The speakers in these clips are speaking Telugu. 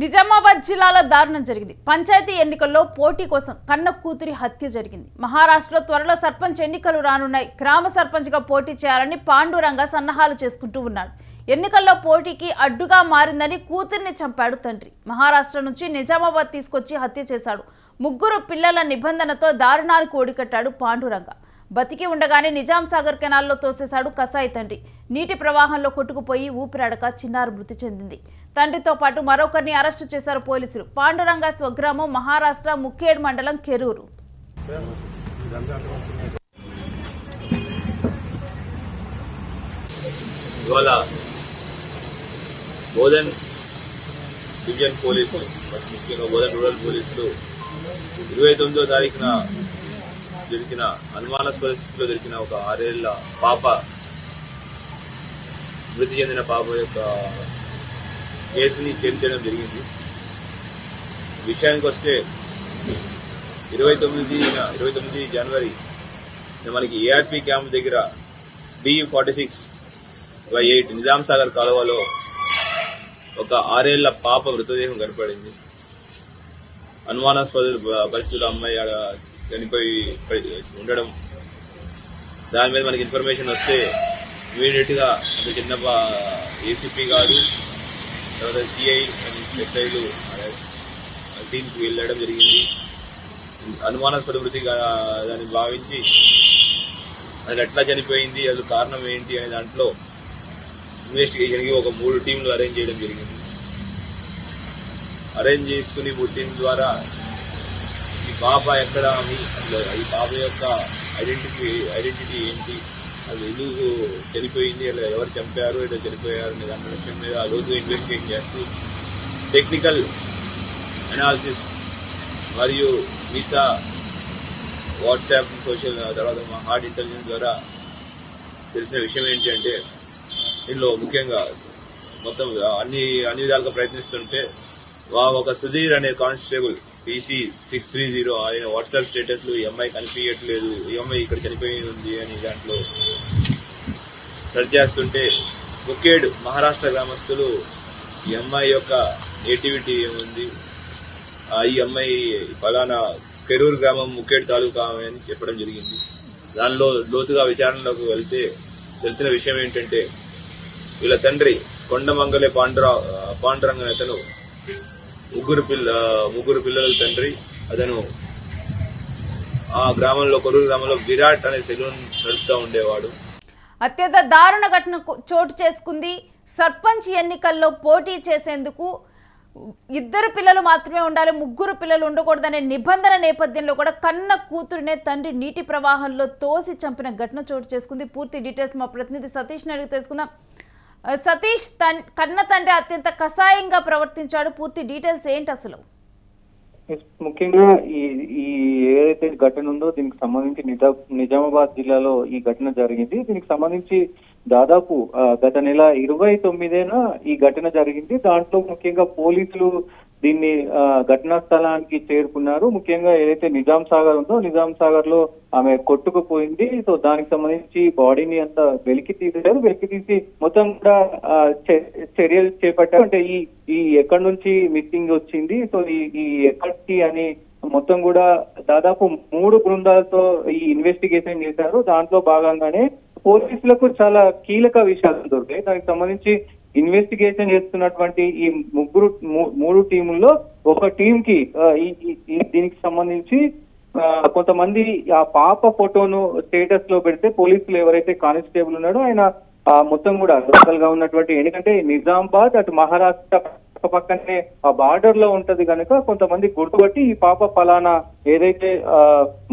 నిజామాబాద్ జిల్లాలో దారుణం జరిగింది. పంచాయతీ ఎన్నికల్లో పోటీ కోసం కన్న కూతురి హత్య జరిగింది. మహారాష్ట్రలో త్వరలో సర్పంచ్ ఎన్నికలు రానున్నాయి. గ్రామ సర్పంచ్గా పోటీ చేయాలని పాండురంగ సన్నాహాలు చేసుకుంటూ ఉన్నాడు. ఎన్నికల్లో పోటీకి అడ్డుగా మారిందని కూతుర్ని చంపాడు తండ్రి. మహారాష్ట్ర నుంచి నిజామాబాద్ తీసుకొచ్చి హత్య చేశాడు. ముగ్గురు పిల్లల నిబంధనతో దారుణానికి ఒడికట్టాడు పాండురంగ. బతికి ఉండగానే నిజాం సాగర్ కెనాల్లో తోసేశాడు కసాయి తండ్రి. నీటి ప్రవాహంలో కొట్టుకుపోయి ఊపిరాడక చిన్నారి మృతి చెందింది. తండ్రితో పాటు మరొకరిని అరెస్టు చేశారు పోలీసులు. పాండురంగ స్వగ్రామం మహారాష్ట్ర ముఖేడ్ మండలం కెరూరు. బోధన్ డివిజన్ పోలీసులు, ముఖ్యంగా బోధన్ రూరల్ పోలీసులు 29వ తారీఖున దొరికిన అనుమానాస్పద స్థితిలో దొరికిన ఒక 6 ఏళ్ల పాప, మృతి చెందిన పాప యొక్క కేసుని చేర్చడం జరిగింది. విషయానికి వస్తే 29 జనవరి మనకి ఏఆర్పీ క్యాంప్ దగ్గర B46/8 నిజాం సాగర్ కాలువలో ఒక 6 ఏళ్ల పాప మృతదేహం కనపడింది. అనుమానాస్పద పరిస్థితుల్లో అమ్మాయి చనిపోయి ఉండడం, దాని మీద మనకి ఇన్ఫర్మేషన్ వస్తే ఇమీడియట్ గా అంటే చిన్న ఏసీపీ గారు, తర్వాత సిఐ అండ్ ఎస్ఐలు సీన్ కి వెళ్ళడం జరిగింది. అనుమానాస్పద మృతి దాన్ని భావించి అది ఎట్లా చనిపోయింది, అది కారణం ఏంటి అనే దాంట్లో ఇన్వెస్టిగేషన్ కి ఒక 3 టీంలు అరేంజ్ చేయడం జరిగింది. అరేంజ్ చేసుకుని 3 టీం ద్వారా ఈ పాప ఎక్కడ ఉంది, ఈ పాప యొక్క ఐడెంటిటీ ఏంటి, అది ఎందుకు చనిపోయింది, అలా ఎవరు చంపారు, ఇలా చనిపోయారు అనే దాని విషయం మీద లోతుగా ఇన్వెస్టిగేట్ చేస్తూ టెక్నికల్ అనాలిసిస్ మరియు మిగతా వాట్సాప్, సోషల్, తర్వాత మా హార్ట్ ఇంటెలిజెన్స్ ద్వారా తెలిసిన విషయం ఏంటి అంటే, దీనిలో ముఖ్యంగా మొత్తం అన్ని విధాలుగా ప్రయత్నిస్తుంటే ఒక సుధీర్ అనే కానిస్టేబుల్ PC630 ఆయన వాట్సాప్ స్టేటస్ లో ఈ అమ్మాయి కనిపించట్లేదు, ఈ అమ్మాయి ఇక్కడ చనిపోయి ఉంది అని దాంట్లో సెర్చ్ చేస్తుంటే ముఖేడ్ మహారాష్ట్ర గ్రామస్తులు ఈ అమ్మాయి యొక్క నేటివిటీ ఏముంది, ఈ అమ్మాయి ఫలానా కెరూరు గ్రామం ముఖేడ్ తాలూకా అని చెప్పడం జరిగింది. దానిలో లోతుగా విచారణలోకి వెళ్తే తెలిసిన విషయం ఏంటంటే, వీళ్ళ తండ్రి కొండమంగళే పాండురంగ అతను ముగ్గురు పిల్లల తండ్రి. అతను ఆ గ్రామంలో, కొరూరు గ్రామంలో విరాట్ అనే సెలూన్ నడుపుతూ ఉండేవాడు. అత్యంత దారుణ ఘటన చోటు చేసుకుంది. సర్పంచ్ ఎన్నికల్లో పోటీ చేసేందుకు 2 పిల్లలు మాత్రమే ఉండాలి, 3 పిల్లలు ఉండకూడదనే నిబంధన నేపథ్యంలో కూడా కన్న కూతురునే తండ్రి నీటి ప్రవాహంలో తోసి చంపిన ఘటన చోటు చేసుకుంది. పూర్తి డీటెయిల్స్ మా ప్రతినిధి సతీష్ అడిగి తెలుసుకుందాం. సతీష్, కన్న తండ్రి అత్యంత కషాయంగా ప్రవర్తించాడు, పూర్తి డీటెయిల్స్ ఏంటి అసలు? ముఖ్యంగా ఈ ఏదైతే ఘటన ఉందో దీనికి సంబంధించి నిజామాబాద్ జిల్లాలో ఈ ఘటన జరిగింది. దీనికి సంబంధించి దాదాపు గత నెల 29న ఈ ఘటన జరిగింది. దాంట్లో ముఖ్యంగా పోలీసులు దీన్ని ఘటనా స్థలానికి చేరుకున్నారు. ముఖ్యంగా ఏదైతే నిజాం సాగర్ ఉందో నిజాం సాగర్ లో ఆమె కొట్టుకుపోయింది. సో దానికి సంబంధించి బాడీని అంతా వెలికి తీసి మొత్తం కూడా చర్యలు చేపట్టారు. అంటే ఈ ఎక్కడి నుంచి మిస్సింగ్ వచ్చింది, సో ఈ ఎక్కడికి అని మొత్తం కూడా దాదాపు 3 బృందాలతో ఈ ఇన్వెస్టిగేషన్ చేశారు. దాంట్లో భాగంగానే పోలీసులకు చాలా కీలక విషయాలు దొరికాయి. దానికి సంబంధించి ఇన్వెస్టిగేషన్ చేస్తున్నటువంటి ఈ 3 టీముల్లో ఒక టీం కి దీనికి సంబంధించి కొంతమంది ఆ పాప ఫోటోను స్టేటస్ లో పెడితే పోలీసులు ఎవరైతే కానిస్టేబుల్ ఉన్నాడో ఆయన మొత్తం కూడా లోకల్ గా ఉన్నటువంటి, ఎందుకంటే నిజామాబాద్ అటు మహారాష్ట్ర పక్కనే ఆ బార్డర్ లో ఉంటది కనుక కొంతమంది గుర్తుపట్టి ఈ పాప ఫలానా ఏదైతే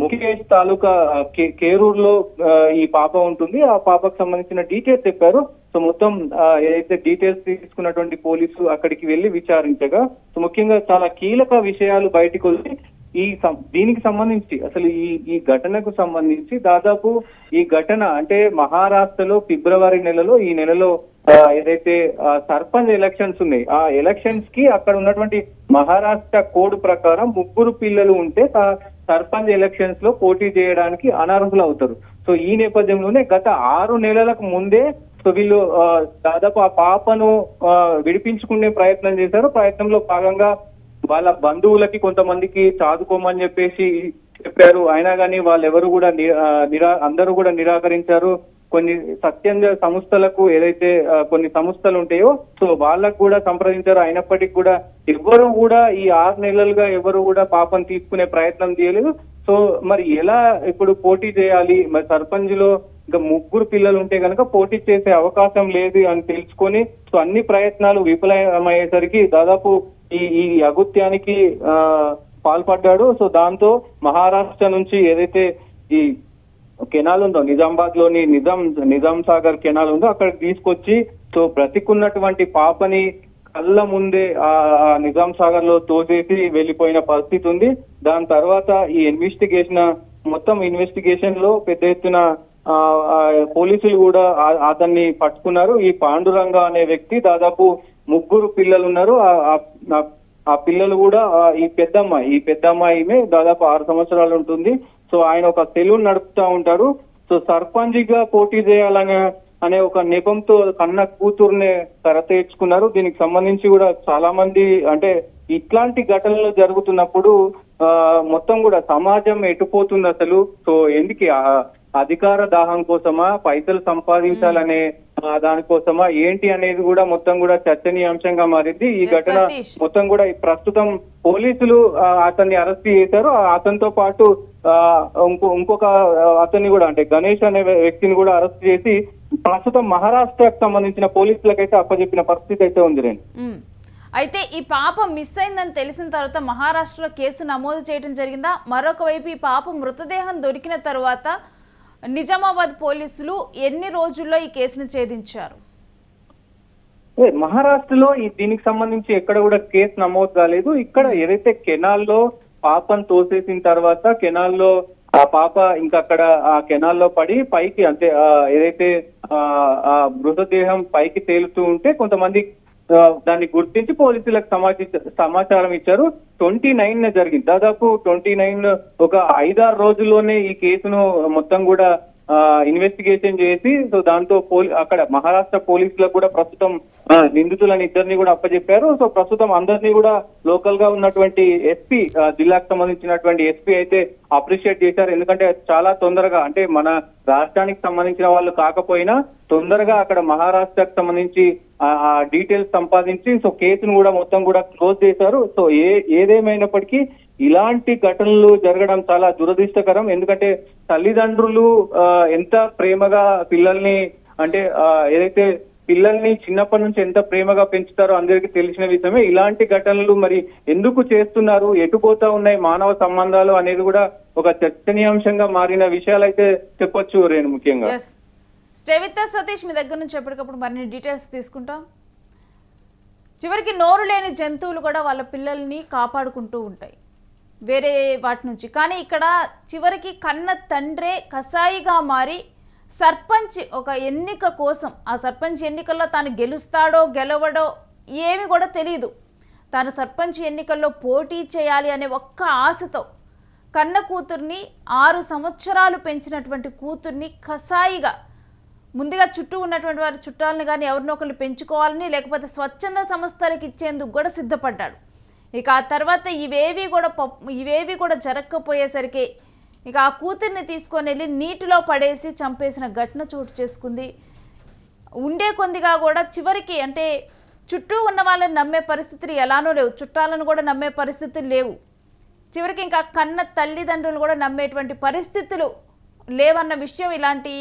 ముఖేష్ తాలూకా కేరూరులో ఈ పాప ఉంటుంది, ఆ పాపకు సంబంధించిన డీటెయిల్స్ చెప్పారు. సో మొత్తం ఏదైతే డీటెయిల్స్ తీసుకున్నటువంటి పోలీసు అక్కడికి వెళ్లి విచారించగా సో ముఖ్యంగా చాలా కీలక విషయాలు బయటకు వచ్చి దీనికి సంబంధించి అసలు ఈ ఘటనకు సంబంధించి దాదాపు ఈ ఘటన అంటే మహారాష్ట్రలో ఫిబ్రవరి నెలలో ఈ నెలలో ఏదైతే సర్పంచ్ ఎలక్షన్స్ ఉన్నాయి, ఆ ఎలక్షన్స్ కి అక్కడ ఉన్నటువంటి మహారాష్ట్ర కోడ్ ప్రకారం 3 పిల్లలు ఉంటే సర్పంచ్ ఎలక్షన్స్ లో పోటీ చేయడానికి అనర్హులు అవుతారు. సో ఈ నేపథ్యంలోనే గత 6 నెలలకు ముందే సో వీళ్ళు దాదాపు ఆ పాపను విడిపించుకునే ప్రయత్నం చేశారు. ప్రయత్నంలో భాగంగా వాళ్ళ బంధువులకి కొంతమందికి చదువుకోమని చెప్పేసి చెప్పారు. అయినా కానీ వాళ్ళెవరు కూడా అందరూ కూడా నిరాకరించారు. కొన్ని స్వచ్ఛంద సంస్థలకు ఏదైతే కొన్ని సంస్థలు ఉంటాయో సో వాళ్ళకు కూడా సంప్రదించారు. అయినప్పటికీ కూడా ఎవరు కూడా ఈ 6 నెలలుగా ఎవరు కూడా పాపను తీసుకునే ప్రయత్నం చేయలేదు. సో మరి ఎలా ఇప్పుడు పోటీ చేయాలి? మరి సర్పంచ్ లో ఇంకా 3 పిల్లలు ఉంటే కనుక పోటీ చేసే అవకాశం లేదు అని తెలుసుకొని సో అన్ని ప్రయత్నాలు విఫలమయ్యేసరికి దాదాపు ఈ అగుత్యానికి పాల్పడ్డాడు. సో మహారాష్ట్ర నుంచి ఏదైతే ఈ కెనాల్ ఉందో నిజామాబాద్ లోని నిజాం సాగర్ కెనాల్ ఉందో అక్కడికి తీసుకొచ్చి సో బ్రతికున్నటువంటి పాపని కళ్ళ ముందే ఆ నిజాం సాగర్ లో తోసేసి వెళ్లిపోయిన పరిస్థితి ఉంది. దాని తర్వాత ఈ ఇన్వెస్టిగేషన్ లో పెద్ద ఎత్తున పోలీసులు కూడా అతన్ని పట్టుకున్నారు. ఈ పాండురంగ అనే వ్యక్తి దాదాపు 3 పిల్లలు ఉన్నారు. ఆ పిల్లలు కూడా ఈ పెద్దమ్మాయి దాదాపు 6 సంవత్సరాలు ఉంటుంది. సో ఆయన ఒక సెలూన్ నడుపుతా ఉంటారు. సో సర్పంచ్ గా పోటీ చేయాలనే ఒక నెపంతో కన్న కూతుర్నే తెచ్చుకున్నారు. దీనికి సంబంధించి కూడా చాలా మంది అంటే ఇట్లాంటి ఘటనలు జరుగుతున్నప్పుడు మొత్తం కూడా సమాజం ఎటుపోతుంది అసలు? సో ఎందుకు అధికార దాహం కోసమా, పైసలు సంపాదించాలనే దానికోసమా ఏంటి అనేది కూడా మొత్తం కూడా చర్చనీయాంశంగా మారింది. ఈ ఘటన మొత్తం కూడా ప్రస్తుతం పోలీసులు అతన్ని అరెస్ట్ చేశారు. అతనితో పాటు ఇంకొక అతన్ని కూడా అంటే గణేష్ అనే వ్యక్తిని కూడా అరెస్ట్ చేసి ప్రస్తుతం మహారాష్ట్రకు సంబంధించిన పోలీసులకైతే అప్పచెప్పిన పరిస్థితి అయితే ఉంది. అయితే ఈ పాప మిస్ అయిందని తెలిసిన తర్వాత మహారాష్ట్రలో కేసు నమోదు చేయడం జరిగిందా? మరొక వైపు ఈ పాప మృతదేహం దొరికిన తర్వాత నిజామాబాద్ పోలీసులు ఎన్ని రోజుల్లో ఈ కేసును ఛేదించారు? మహారాష్ట్రలో దీనికి సంబంధించి ఎక్కడ కూడా కేసు నమోదు కాలేదు. ఇక్కడ ఏదైతే కెనాల్లో పాపను తోసేసిన తర్వాత కెనాల్లో ఆ పాప ఇంకా అక్కడ ఆ కెనాల్లో పడి పైకి అంటే ఏదైతే ఆ మృతదేహం పైకి తేలుతూ ఉంటే కొంతమంది దాన్ని గుర్తించి పోలీసులకు సమాచారం ఇచ్చారు. 29 జరిగింది. దాదాపు 29 ఒక 5-6 రోజుల్లోనే ఈ కేసును మొత్తం కూడా ఇన్వెస్టిగేషన్ చేసి సో దాంతో అక్కడ మహారాష్ట్ర పోలీసులకు కూడా ప్రస్తుతం నిందితులను ఇద్దరిని కూడా అప్పచెప్పారు. సో ప్రస్తుతం అందరినీ కూడా లోకల్ గా ఉన్నటువంటి ఎస్పీ జిల్లాకు సంబంధించినటువంటి ఎస్పీ అయితే అప్రిషియేట్ చేశారు. ఎందుకంటే చాలా తొందరగా అంటే మన రాష్ట్రానికి సంబంధించిన వాళ్ళు కాకపోయినా తొందరగా అక్కడ మహారాష్ట్రకు సంబంధించి ఆ డీటెయిల్స్ సంపాదించి సో కేసును కూడా మొత్తం కూడా క్లోజ్ చేశారు. సో ఏదేమైనప్పటికీ ఇలాంటి ఘటనలు జరగడం చాలా దురదృష్టకరం. ఎందుకంటే తల్లిదండ్రులు ఎంత ప్రేమగా పిల్లల్ని అంటే ఏదైతే పిల్లల్ని చిన్నప్పటి నుంచి ఎంత ప్రేమగా పెంచుతారో అందరికీ తెలిసిన విషయమే. ఇలాంటి ఘటనలు మరి ఎందుకు చేస్తున్నారు, ఎటుపోతా ఉన్నాయి మానవ సంబంధాలు అనేది కూడా ఒక చర్చనీయాంశంగా మారిన విషయాలు అయితే చెప్పొచ్చు. రేణు ముఖ్యంగా స్టే విత్ us సతీష్, మీ దగ్గర నుంచి ఎప్పటికప్పుడు మరిన్ని డీటెయిల్స్ తీసుకుంటాం. చివరికి నోరు లేని జంతువులు కూడా వాళ్ళ పిల్లల్ని కాపాడుకుంటూ ఉంటాయి వేరే వాటి నుంచి. కానీ ఇక్కడ చివరికి కన్న తండ్రే కసాయిగా మారి సర్పంచ్ ఒక ఎన్నిక కోసం ఆ సర్పంచ్ ఎన్నికల్లో తాను గెలుస్తాడో గెలవడో ఏమి కూడా తెలియదు. తాను సర్పంచ్ ఎన్నికల్లో పోటీ చేయాలి అనే ఒక్క ఆశతో కన్న కూతుర్ని 6 సంవత్సరాలు పెంచినటువంటి కూతుర్ని కసాయిగా ముందుగా చుట్టూ ఉన్నటువంటి వారి చుట్టాలను కానీ ఎవరినో ఒకళ్ళు పెంచుకోవాలని లేకపోతే స్వచ్ఛంద సంస్థలకు ఇచ్చేందుకు కూడా సిద్ధపడ్డాడు. ఇక ఆ తర్వాత ఇవేవి కూడా జరగకపోయేసరికి ఇక ఆ కూతుర్ని తీసుకొని వెళ్ళి నీటిలో పడేసి చంపేసిన ఘటన చోటు చేసుకుంది. ఉండే కొద్దిగా కూడా చివరికి అంటే చుట్టూ ఉన్న వాళ్ళని నమ్మే పరిస్థితులు ఎలానో లేవు, చుట్టాలను కూడా నమ్మే పరిస్థితులు లేవు. చివరికి ఇంకా కన్న తల్లిదండ్రులు కూడా నమ్మేటువంటి పరిస్థితులు లేవన్న విషయం ఇలాంటి